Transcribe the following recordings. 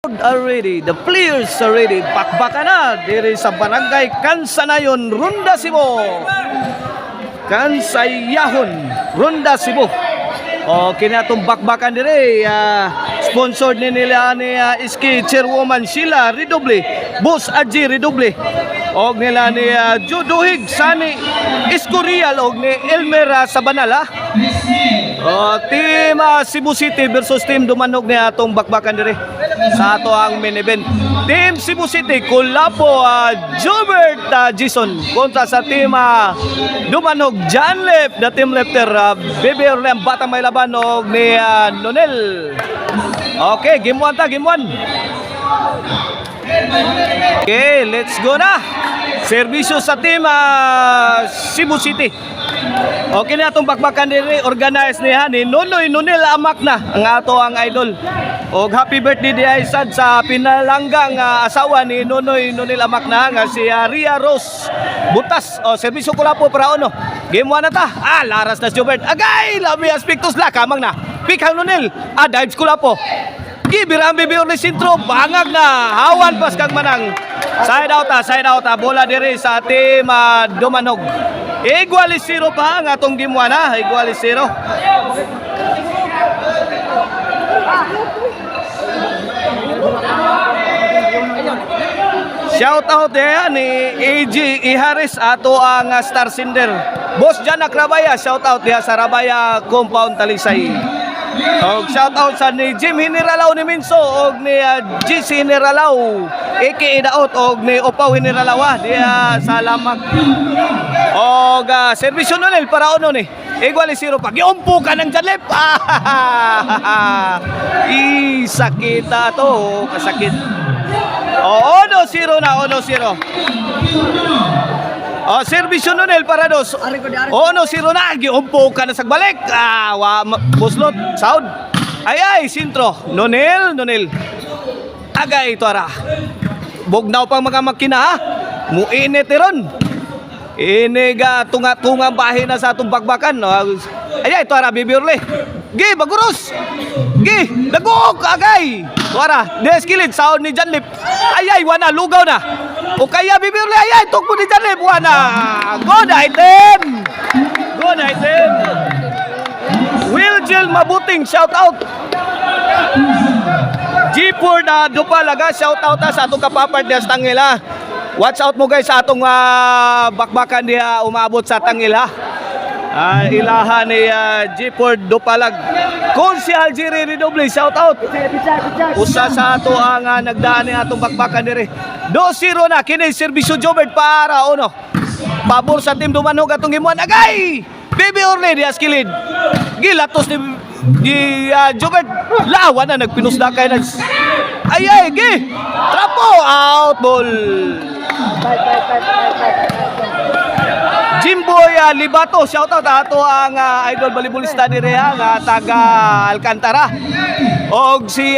Are ready, the players are ready. Bakbakan na diri sa Barangay Kansanayon, Ronda Cebu. Kansayahon, Ronda Cebu. O kinatong bakbakan diri, sponsored ni nila ni Iski Chairwoman Sheila Redoble, Boss Aji Redoble. Og nila ni Juduhig Sani Iskurial og ni Elmera Sabanala. Team Cebu City versus Team Dumanog ni atong bakbakan diri sa ato ang main event. Team Cebu City Kulapo Jobert Jason kontra sa Team Dumanog John Lep, the team lefter Bebe Orlean Batang may laban og ni Nonel. Okay, game 1 ta, game 1. Okay, let's go na. Serbisyo sa Team Cebu City. Okay na itong bakbakan diri, organize niya ni Nonoy Nonel Amak na ang ato ang idol. Og happy birthday di ay sad sa pinalanggang asawa ni Nonoy Nonel Amak na nga si Ria Rose Butas. Serbisyo ko lang po para ono. Game 1 na ta. Laras na si Jobert. Agay, labi aspektos la kamang na. Pikang Nonel. Dives ko lang po. Gibirang bibir ni Sintro, bangag na. Hawan pas kang manang. Side out ta. Bola diri sa Team Dumanog. Igualisiro pa ang atong game 1 ha. Igualisiro. Shout out ni AG Iharis ato ang Star Cinder. Boss Janak Rabaya, shout out diha sa Rabaya Compound Talisay. Og shout out sa ni Jim Hiniralaw ni Minso og ni GC Hiniralaw aka Daot og ni Opaw Hiniralaw diha sa Lamak. Og serbisyo nunel para ono ni Igualisiro pa. Giumpo ka ng Janlep. Sakita to, kasakit. Ono 0 na, ono 0. Serbisyo nunel para dos. Ono 0 na, giumpo ka na sa balik. Buslot, sound. Ay, Sintro. Nonel. Agay ito ara. Bugnaw pang mga makina ha. Muinit ron. Iniga tunga-tunga bahin na sa atong bakbakan. Ay, ito ara, bibirli. Gi, baguros. Gi, lagok, agay. Ito ara, deskilid, sound ni Janlip. Ay, wana, lugaw na. O kaya bibirli, ay, tukpo ni Janlip, wana. Good item. Wilgel Mabuting, shout out. G4 na Dupalaga, shout out sa atong kapapart niya sa Tangil ha. Watch out mo guys sa atong bakbakan niya umabot sa Tangil ha. Ilaha ni G4 Dupalag. Konsyal Jiri Redoble, shout out. Usa sa ato ang nagdaan ni atong bakbakan diri. 2-0 na kini serbisyo Jobert para ono. Pabor sa Team Dumanog atong gimuan. Agay! Baby Orle di askilid. Gilatos ni Jobert. Lawan na nagpinusdakay na. Ay, gi! Trapo! Out ball! Jimboy Libato, shout out ato ang idol volleyballista diri nga taga Alcantara. Og si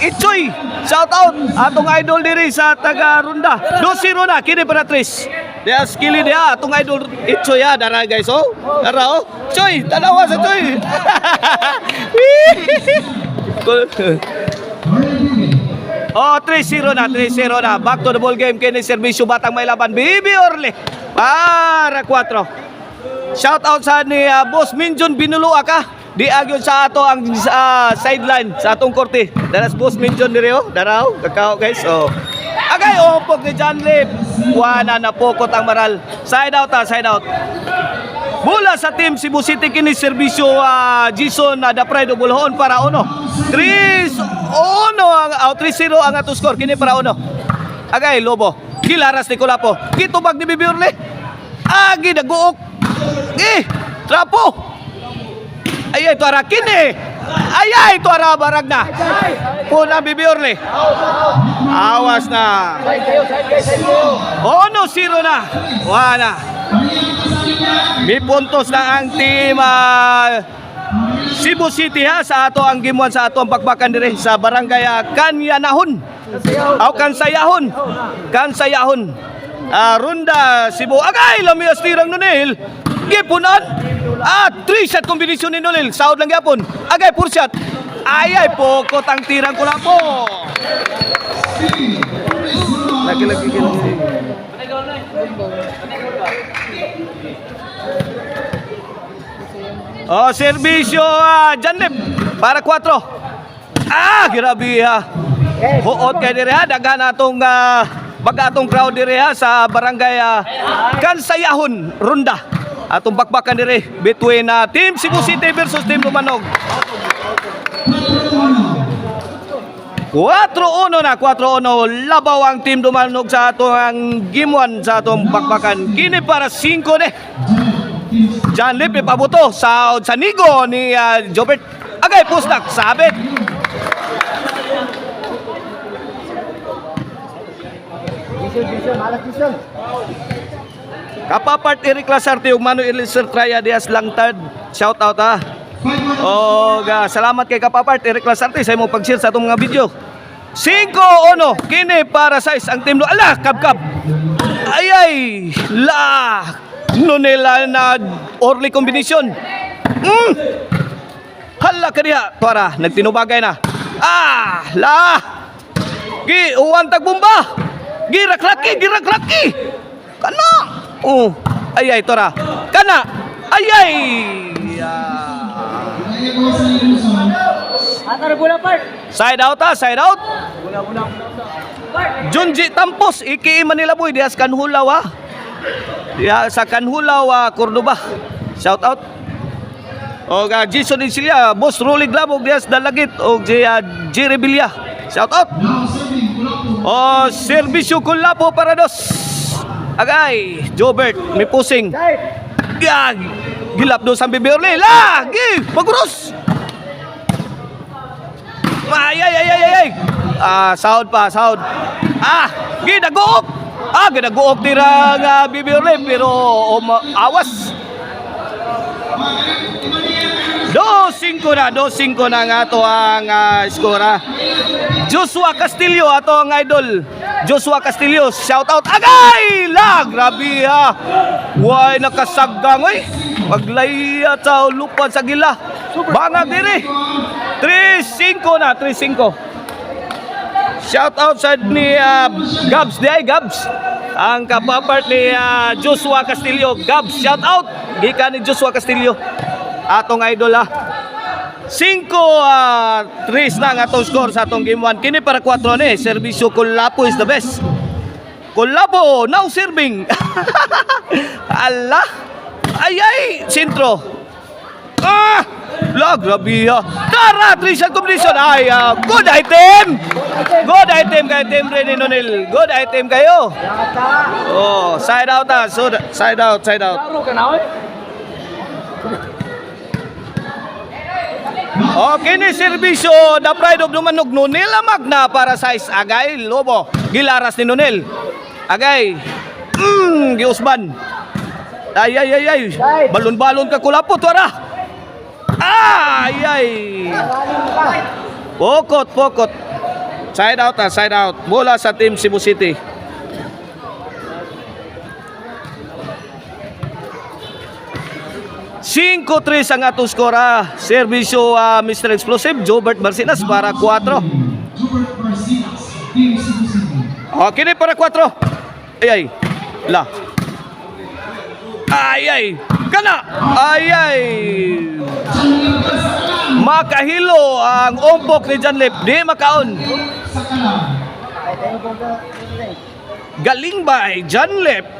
Itchoy, shout out atong idol diri sa taga Ronda. 2-0 na kini para Tris. Dia skilli dia atong idol Itchoy dara guys Dara Choy, tanawa sa Choy. 3-0 na. Back to the ball game kini serbisyo Batang may laban Bibi Orle. Para 4. Shout out sa ni Boss Minjon Binulua ka. Di agyon sa ato ang sideline sa atong korte. Daras Boss Minjon diri daraw kakao guys. Agay opok ni John Lip. Wala na pokot ang maral. Side out. Bola sa Team Cebu City kini serbisyo Jason the Pride of Bulhon para ono. 3-0 ang ato score kini para ono. Agay Lobo. Gilaras ni Kulapo. Kitubag ni Bibiorle. Agi naguok. Trapo. Ay, ito ara kini. Ay, ito ara barag na. Puna Bibiorle. Awas na. Ono 0 na. Wala. May puntos na ang team Cebu City ha sa ato ang game 1 sa ato ang bakbakan dire sa Barangay Kansayahon. Ronda Cebu. Agay lamias tirang Nonel. Gipunan. 3-shot kombinasyon ni Nonel. Saud lang yapon. Agay 4 shot. Ay, pokot ang tirang Kulapo. Lagi-lagi. Oh, serbisyo Janlip para 4. Grabe ha. Huot kay dire ha, daghan atong bagatong crowd dire ha sa barangay Kansayahon Ronda. Atong bakbakan dire between Team Cebu City versus Team Dumanog. 4-1 na, 4-1. Labaw ang Team Dumanog sa atong game 1 sa atong bakbakan. Kini para 5 ni. Janlip ipabuto sa nigo ni Jobert. Agay pusnak sabit. Kapapart Eric Lasarte ug Manuel Eliezer Traya Diaz Langtad. Shout out ha. Salamat kay Kapapart Eric Lasarte sa imong pag-share sa atong mga video. 5-1 kini para sa ang team. Ala kabkab. Ay la nunela na orly combination. Hala ka diha. Tuara, nagtinubagay na. Uwan tagbomba. Giraklaki. Kana. Ayay, Tuara. Kana. Ayay. Side out side out. Junji Tampos, Iki Manila Boy, dias Kanhulaw Diya sa Kanhulaw, Cordoba. Shout out. Jason Insilia, Boss Rolly Glabog, dias Dalagit, Jerry Bilya. Shout out. Serbisyo Kulapo para 2. Agay, Jobert, may pusing. Gilap do sa Bibiorle. Lagi, pagurus. Ay. Sound. Ginaguok. Ginaguok tira nga Bibiorle pero awas. 2-5 na nga to ang skora. Joshua Castillo ato ang idol. Joshua Castillo, shout out. Agay! Grabe ha. Way nakasaggang Maglaya sa lupan sa gila. Bangag diri. 3-5 na, 3-5. Shout out sa ni Gabs, Gabs. Ang kapapart ni Joshua Castillo. Gabs, shout out. Gikan ni Joshua Castillo. Atong idol 5-3 na ang atong score sa atong game 1. Kini para 4 ni. Serbisyo Kulapo is the best. Kulapo now serving. Allah. Ay, sentro. Grabe ha. Tara, triple combination. Good item. Good item kay Team Rene Nonel. Good item kayo. Side out So, side out. Kini serbisyo the pride of Dumanog Nonel Magna para sa Agay Lobo. Gilaras ni Nonel. Agay. Giusban. Ay. Balon-balon ka Kulapo, Tuara. Ay. Pokot. Side out. Bola sa Team Cebu City. Cinco 3 ang atong skora. Serbisyo Mr. Explosive Jobert Marcinas para 4. Kini para 4. Ay. Ay. Kana. Ay. Makahilo ang umpok ni Janlip. Di makaon. Galing ba Janlip?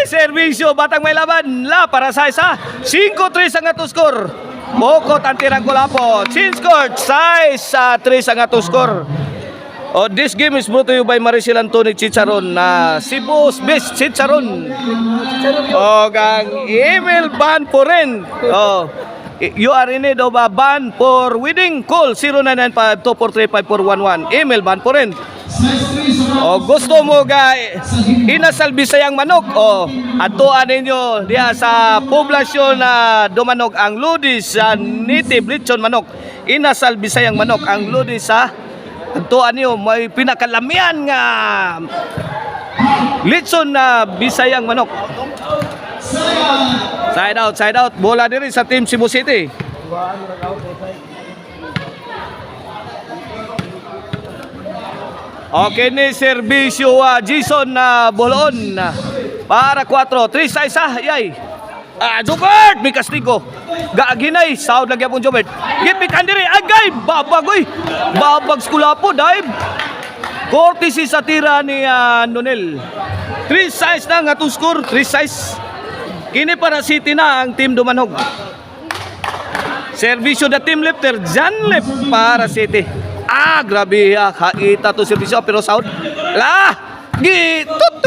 Servisyo Batang May Laban para sa isa. 5-3 ang atong score. Bokot ang tirang Kulapo. Chin scored. 6-3 ang atong score. This game is brought to you by Maricel Antoni Chicharon na Cebu's best Chicharon. Gang email ban po rin. You are in need of a ban for wedding, call 0995-243-5411. Email ban po rin. Gusto mo inasal Bisayang manok, atuan ninyo diya sa poblasyon na Dumanog ang Ludis sa native lechon manok. Inasal Bisayang manok ang Ludis sa atuan niyo may pinakalamian nga lechon na Bisayang manok. Side out. Bola diri sa team Cebu City. Okay ni serbisyo Jason na bolon para 4. 3 sa isa. Yay. Jobert, may kastigo. Gaaginay, sahod lagi apong Jobert. Gipikan diri, agay, babagoy. Babag skulapo, dive. Courtesy sa tira ni Nonel. 3 size na nga to score, 3 size. Kini para City na ang team Dumanog. Servisyo na team lifter, John Lip para City. Grabe kaita to servisyo pero sahod. Tut.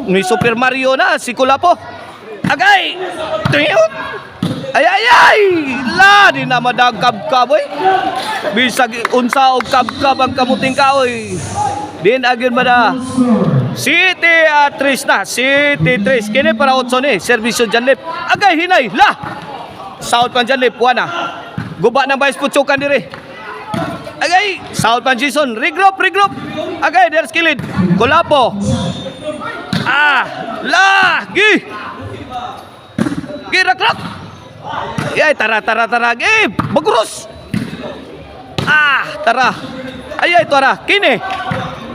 May Super Mario na si Kulapo. Agay! Tuyot! Ay! Di na madagkab-kab, oy. Bisag unsa og kab-kab ang kamuting kaoy. Din agin mada. City 3 na. City 3. Kini para 8 ni. Servisyo Janlip. Agay, hinay. Sahod pan Janlip. Wana. Guba ng Vice Putsukan diri. Agay! Sahod pan Jason. Regroup. Agay, there's kilid. Kulapo. Girakrak. Ay, tara. Bagurus. Tara. Ay, tara. Kini.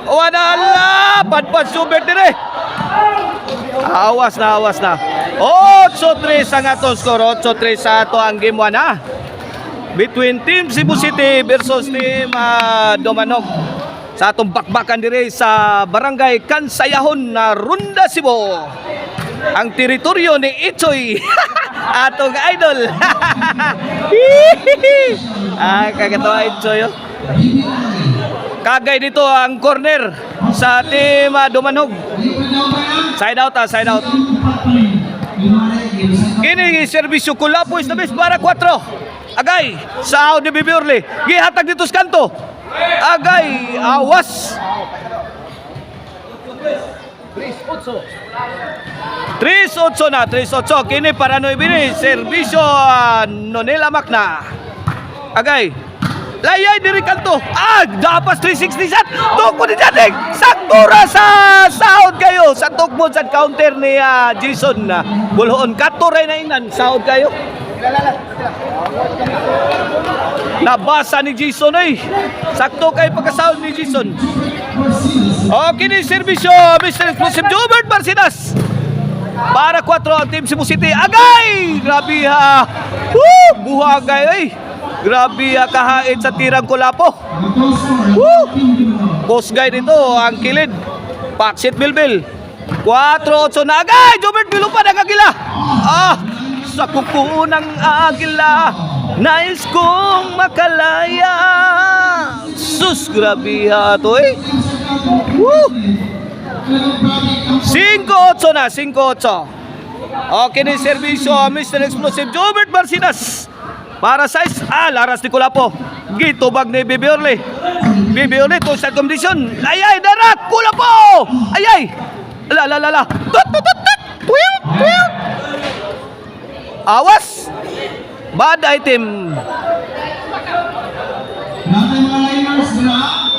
Wala. Padpad Subert dire. Awas na. 8-3 ang atong score. 8-3 sa ato ang game 1 ha. Between Team Cebu City versus Team Dumanog. Sa atong bakbakan dire sa Barangay Kansayahon na Runda, Cebu. Ang teritoryo ni Ichoy. Atong idol. Kakatawa Ichoy. Kagay dito ang corner sa Team Dumanog. Side out. Kini servisyo Kulapo is the best para 4. Agay, sa ni Bibiorle. Gihatag dito sa kanto. Agay, awas. 3-8 na. Kini para no ibini. Servisyo Nonela Macna. Agay. Layay diri kanto. Dapas 360 shot. Tukmo ni Jadig. Saktura sa sahod kayo. Sa tukmo sa counter ni Jason. Bulhoon. Katuray na ingnan. Sahod kayo. Nabasa ni Jason ay. Sakto kay pagkasahod ni Jason. Okay ni servisyo Mr. Explosive Jobert Barcinas. Para 4 ang team Cebu City. Agay! Grabe buhagay ay. Grabe kahait sa tirang Kulapo. Post guy dito ang kilid. Paksit Bilbil. 4-8 na. Agay! Jobert Bilupa ng agila. Sa kuko ng agila, nais kong makalaya. Sus, grabe to eh. 5-8 na, 5-8. Okay ni servisyo Mr. Explosive Jobert Barcinas. Para size, laras ni Kulapo. Gitubag ni Bibiorle. To sa condition. Ayay, darak, Kulapo. Ayay. Tut. Awas. Bad item.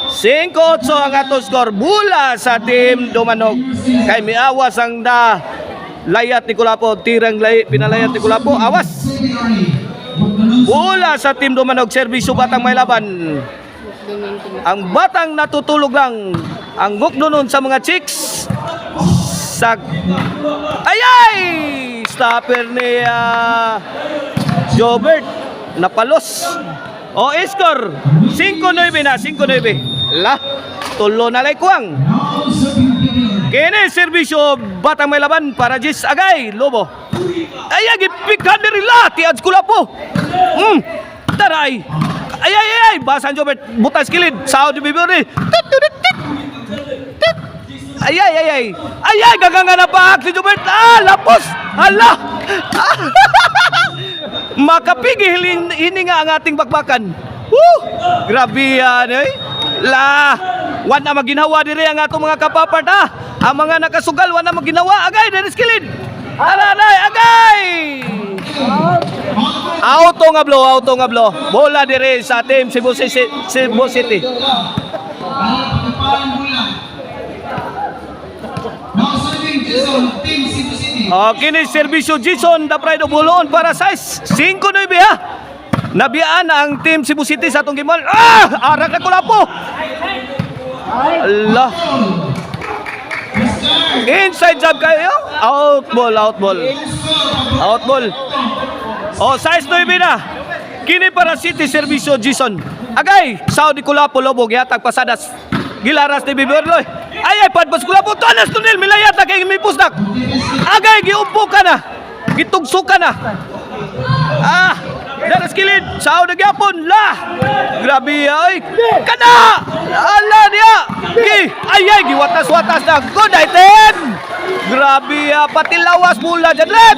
5-8 ang atong score. Bula sa team Dumanog. Kay miawas ang layat ni Kulapo. Tirang pinalayat ni Kulapo. Awas. Bula sa team Dumanog. Servisyo Batang may laban. Ang Batang natutulog lang. Ang guknunon sa mga chicks. Ayay! Stopper ni Jobert. Napalos. Score. 5-9 na. 5-9. Tulo na Laikwang. Kini servisyo Batang may laban para Jis Agay. Lobo. Ayay, gipikan ni Rila. Tiad Kulapo. Taray. Ayay. Basan Jobert. Butas kilid. Sahod ni Bibori. Ayay. Gaganga na pa si Jobert. Lapos. Hala. Makapigil hininga ang ating bakbakan. Grabe yan eh. Wan na maginawa diri ang atong mga kapapat Ang mga nakasugal wan na maginawa. Agay, there is kilid. Alanay, agay. Auto nga blow. Bola diri sa team Cebu City. Kini serbisyo Jason, the pride of Buloon para size 5-9 ha. Nabiyaan ang team Cebu City sa atong gimal. Arak na Kulapo. Allah. Inside job kayo. Out ball. Size 9 na. Kini para City serbisyo Jason. Agay, Saudi Kulapo Lobo gihatag pasadas. Gilaras ni Biberloy. Ay padpas Kulapo tanas tunel milayata kay mipusdak. Agay giupo ka na. Gitugso ka na. Daras kilid. Saudi gyapon la. Grabe ay. Kana. Ala dia. Ay giwatas-watas na. Good item. Grabe pati lawas mula Janlep.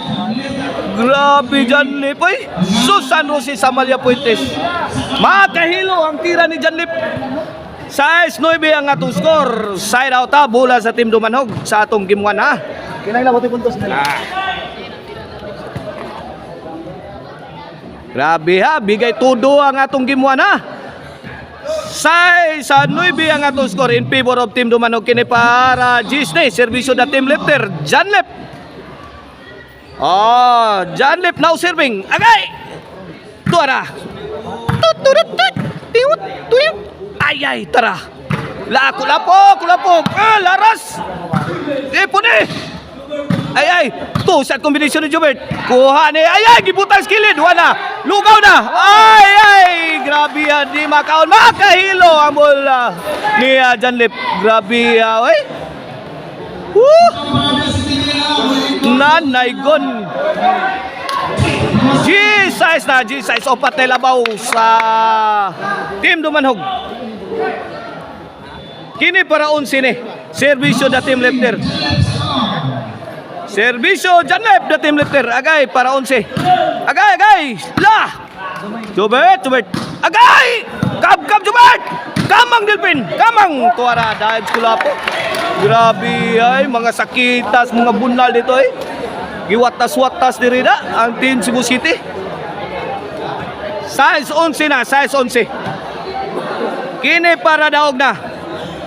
Grabe Janlep ay. Susan Rossi Samalia Puentes. Makahilo ang tira ni Janlep. Size 9 ang atong score. Side out bola sa Team Dumanhog sa atong game 1 ha. Kinailang ko puntos nila. Grabe ha, bigay todo ang atong game 1 ha. Size 9 ang atong score in favor of Team Dumanhog. Kini para Gisney, servisyo na team lifter, Janlep. Janlep now serving. Agay! Tuara. Ay, tara. Kulapo. Laras. Puni. Ay. Set kombinasyon ni Jobert. Kuha ni. Gibutang skilled. Wala. Lugaw na. Ay. Grabe yan. Di makaon. Makahilo ang bola ni Janlep. Grabe yan. Nanaygon. G-size na. G-size. Opat na labaw sa Team Dumanhog. Kini para 11 ni. Servisyo da team lifter. Servisyo Janlep da team lifter. Agay para 11. Agay. La. Jobert. Agay. Kab Jobert. Kamang Delpin. Kamang Tuara Dives Kulapo. Grabe ay mga sakitas, mga bunal dito ay. Giwatas-watas diri na ang team Cebu City. Size 11 na, size 11. Kini para daog na.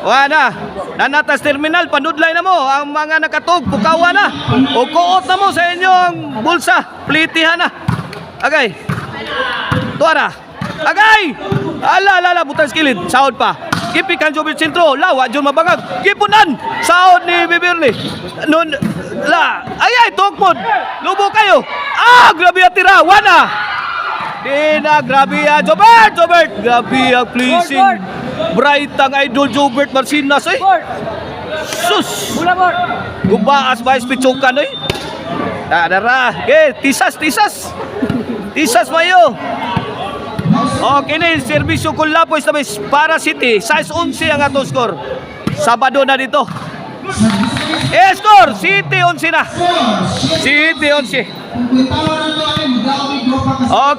Wala. Nanatas terminal, panudlay na mo ang mga nakatog, pukawa na. O kuot na mo sa inyong bulsa, plitihan na. Agay. Tuara. Agay. Ala, butang skilid. Saod pa. Gipikan Jobert Sentro. Lawa, John Mabangag. Gipunan. Saod ni Biberli. Nun, la. Ay, tokmod. Lubo kayo. Grabe ang tira. Wana. Grabe ang Jobert. Grabe ang pleasing. Bright ang idol Jobert Marcinas eh. Sus. Gubaas ba ispitsukan eh. Dara. Tisas. Tisas mayo. Kini serbisyo Kulapo Istabis para City. Size 11 ang atong score. Sabado na dito. Score City 11 na. City 11.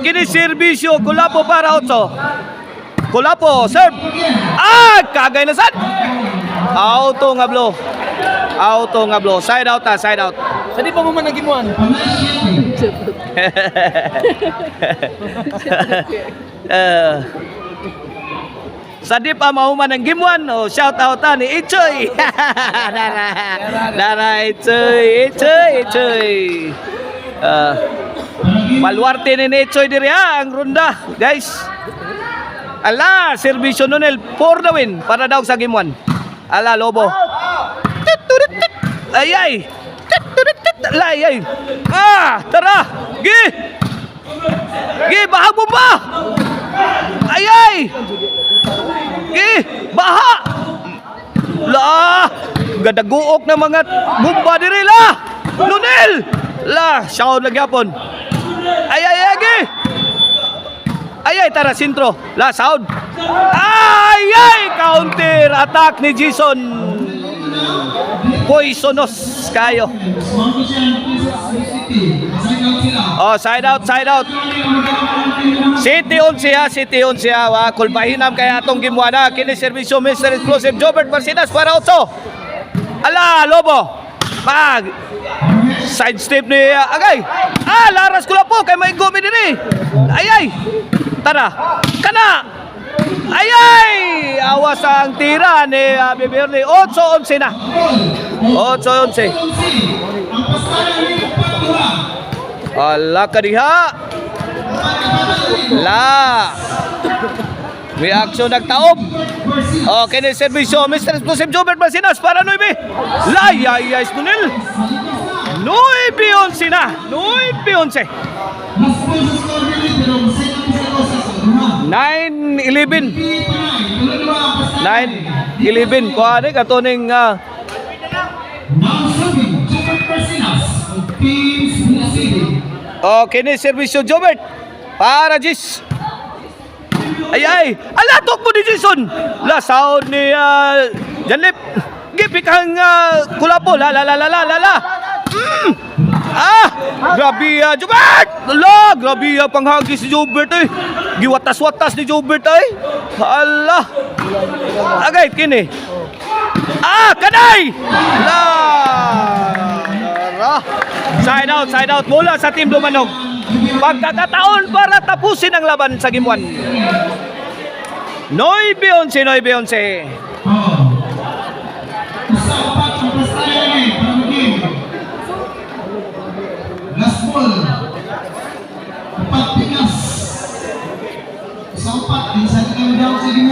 Kini serbisyo Kulapo para 8. Kulapo serve. Kagay na sad. Auto nga blow. Side out. Sadi pa mo man nagimuan. Sadi pa mahuman ng gimuan. Shout out ni Ichoy. Dara Ichoy. Malwarte ni Ichoy diri ang ronda, guys. Ala, servisyo Nonel for the win para daw sa game 1. Ala, Lobo. Ay. Tara. Bahag mo ba? Ay. Baha. La. Gadaguok na mga bumba diri la. Nonel. La, shout lagi apon. Ay. Tara sintro. La, sound. Counter attack ni Jason. Poisonous kayo. Side out. City 11 ha. Kulbahinam kaya atong gimuana. Kini servisyo Mr. Exclusive Jobert Marcinas para 8. Ala, Lobo. Side step ni Agay. Laras Kulapo kay may gumi diri. Ay. Tara. Kana. Awas ang tira ni Biberli. 8-11 na. 8-11. Ala ka diha. La. May aksyon nagtaob. Okay na servisyo. Mr. Explosive Jobert Basinas para 9. Layayay Estunil. 9-11 na. 9-11. 9-11. 9-11. Kuha ni katuning okay ni servisyo Jobert para Jis. Ay, alatok mo ni Jason. La sound ni Janlip. Gipikang kulapo. La. Grabe Jobert. La, grabe panghagi si Jobert eh. Giwatas-watas ni Jobert eh. Hala. Agay, kini. Kanay. La. Side out mula sa Team Dumanog. Pagkakataon para tapusin ang laban sa Game 1. 9-11. Last ball. Pagpingas.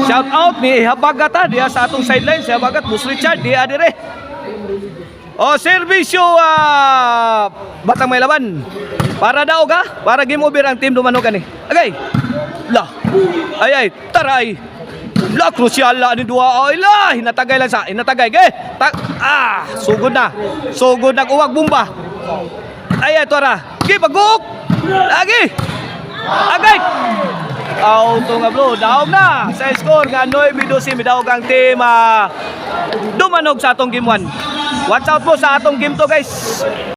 Shout out ni Habagata dia sa atong sideline. Si Habagat, Bus Richard, dia dire. Servisyo Batang May Laban. Para daw ka? Para game over ang Team Dumanog ni. Agay. La. Ay, taray. La, crucial la ni dua. Ay, la. Hinatagay lang sa. Hinatagay. Sugod na. Sugod na uwag bomba. Ay, tara. Paguk. Lagi. Agay. Auto nga bro. Daog na. Sa score nga 9-12. Daog ang Team Dumanog sa atong game 1. Watch out po sa atong game to guys.